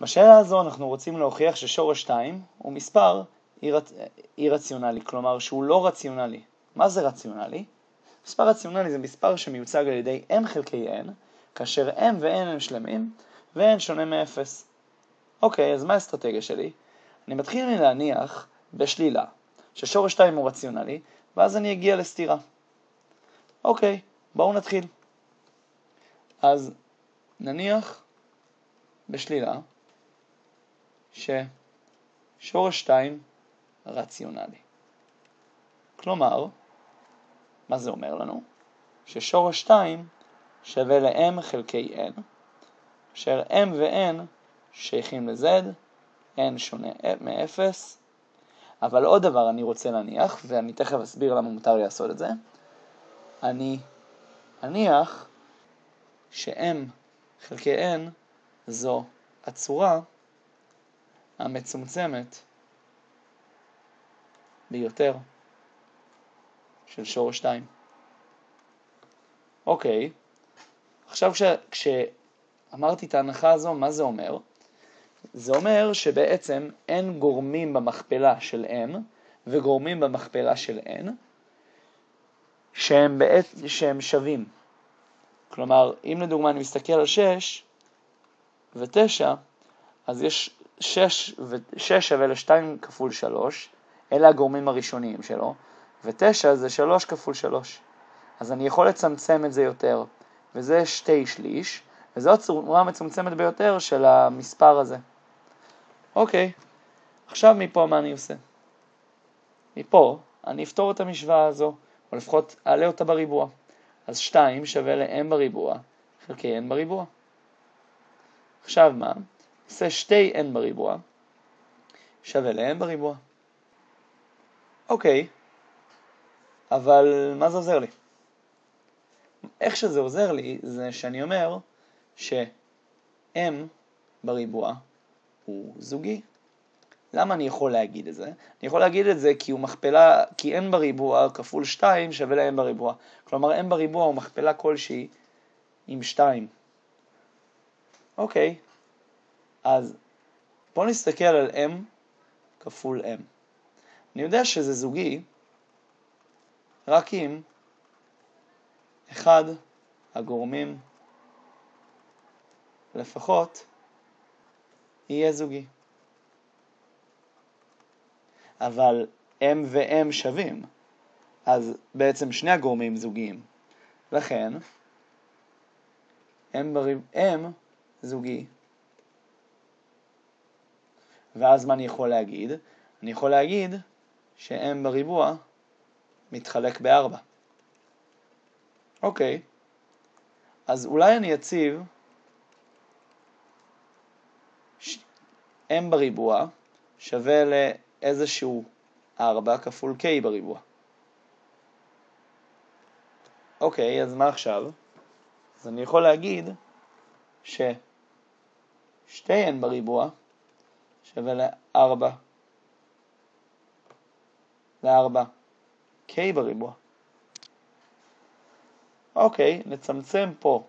בשאלה הזו אנחנו רוצים להוכיח ששורש 2 הוא מספר אי רציונלי, כלומר שהוא לא רציונלי. מה זה רציונלי? מספר רציונלי זה מספר שמיוצג על ידי m חלקי n, כאשר m ו-n הם שלמים ו-n שונה מ-0. אוקיי, אז מה האסטרטגיה שלי? אני מתחיל מלהניח בשלילה ששורש 2 הוא רציונלי, ואז אני אגיע לסתירה. אוקיי, בואו נתחיל. אז נניח בשלילה ששורש 2 רציונלי. כלומר, מה זה אומר לנו? ששורש 2 שווה ל-m חלקי n, אשר m ו-n שייכים ל-z, n שונה מ-0, אבל עוד דבר אני רוצה להניח, ואני תכף אסביר למה מותר לי לעשות את זה. אני אניח ש-m חלקי n זו הצורה המצומצמת ביותר של שורש 2. אוקיי, עכשיו כשאמרתי את ההנחה הזו, מה זה אומר? זה אומר שבעצם אין גורמים במכפלה של m וגורמים במכפלה של n שהם שווים. כלומר, אם לדוגמה אני מסתכל על 6 ו-9, אז יש 6 שווה ל-2 כפול 3, אלה הגורמים הראשוניים שלו, ו-9 זה 3 כפול 3. אז אני יכול לצמצם את זה יותר, וזה 2/3, וזו הצורה המצומצמת ביותר של המספר הזה. אוקיי, עכשיו מפה מה אני עושה? מפה אני אפתור את המשוואה הזו, או לפחות אעלה אותה בריבוע. אז 2 שווה ל-m בריבוע חלקי n בריבוע. עכשיו מה? עושה 2n בריבוע שווה ל-m בריבוע. אוקיי, אבל מה זה עוזר לי? איך שזה עוזר לי זה שאני אומר ש-m בריבוע הוא זוגי. למה אני יכול להגיד את זה? אני יכול להגיד את זה כי הוא מכפלה, כי n בריבוע כפול 2 שווה ל-m בריבוע. כלומר m בריבוע הוא מכפלה כלשהי עם 2. אוקיי, אז בואו נסתכל על m כפול m. אני יודע שזה זוגי רק אם אחד הגורמים לפחות יהיה זוגי. אבל m ו-m שווים, אז בעצם שני הגורמים זוגיים. לכן m זוגי. ואז מה אני יכול להגיד? אני יכול להגיד ש-m בריבוע מתחלק ב-4. אוקיי, אז אולי אני אציב m בריבוע שווה לאיזשהו 4 כפול k בריבוע. אוקיי, אז מה עכשיו? אז אני יכול להגיד ש-2n בריבוע שווה ל-4 k בריבוע. אוקיי, נצמצם פה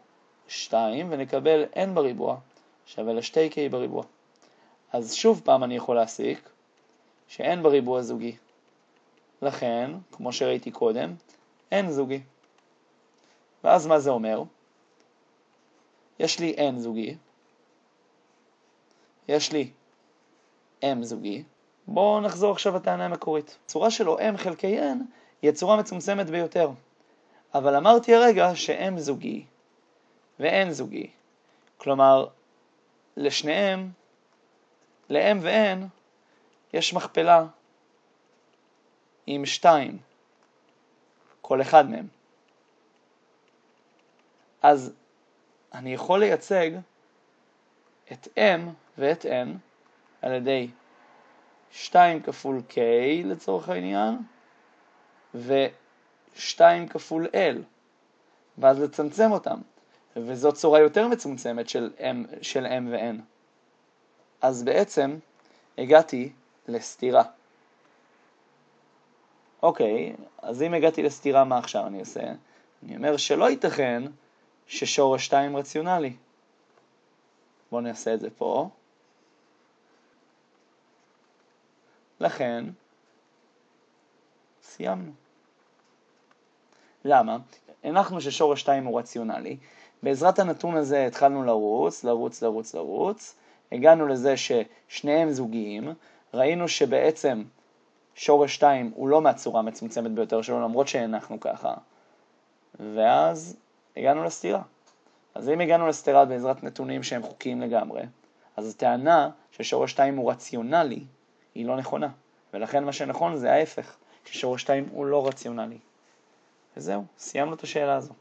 2 ונקבל n בריבוע שווה ל-2k בריבוע. אז שוב פעם אני יכול להסיק ש-n בריבוע זוגי. לכן, כמו שראיתי קודם, n זוגי. ואז מה זה אומר? יש לי n זוגי, יש לי m זוגי. בואו נחזור עכשיו לטענה המקורית. הצורה שלו m חלקי n היא הצורה מצומצמת ביותר. אבל אמרתי הרגע ש-m זוגי ו-n זוגי. כלומר, לשניהם, ל-m ו-n, יש מכפלה עם 2, כל אחד מהם. אז אני יכול לייצג את m ואת n על ידי 2 כפול k לצורך העניין, ו2 כפול l, ואז לצמצם אותם. וזאת צורה יותר מצומצמת של m ו-n. אז בעצם הגעתי לסתירה. אוקיי, אז אם הגעתי לסתירה, מה עכשיו אני עושה? אני אומר שלא ייתכן ששורש 2 רציונלי. בואו נעשה את זה פה. לכן, סיימנו. למה? הנחנו ששורש 2 הוא רציונלי. בעזרת הנתון הזה התחלנו לרוץ, הגענו לזה ששניהם זוגיים, ראינו שבעצם שורש 2 הוא לא מהצורה המצומצמת ביותר שלו, למרות שהנחנו ככה, ואז הגענו לסתירה. אז אם הגענו לסתירה בעזרת נתונים שהם חוקיים לגמרי, אז הטענה ששורש 2 הוא רציונלי היא לא נכונה, ולכן מה שנכון זה ההפך, ששורש 2 הוא לא רציונלי. וזהו, סיימנו את השאלה הזו.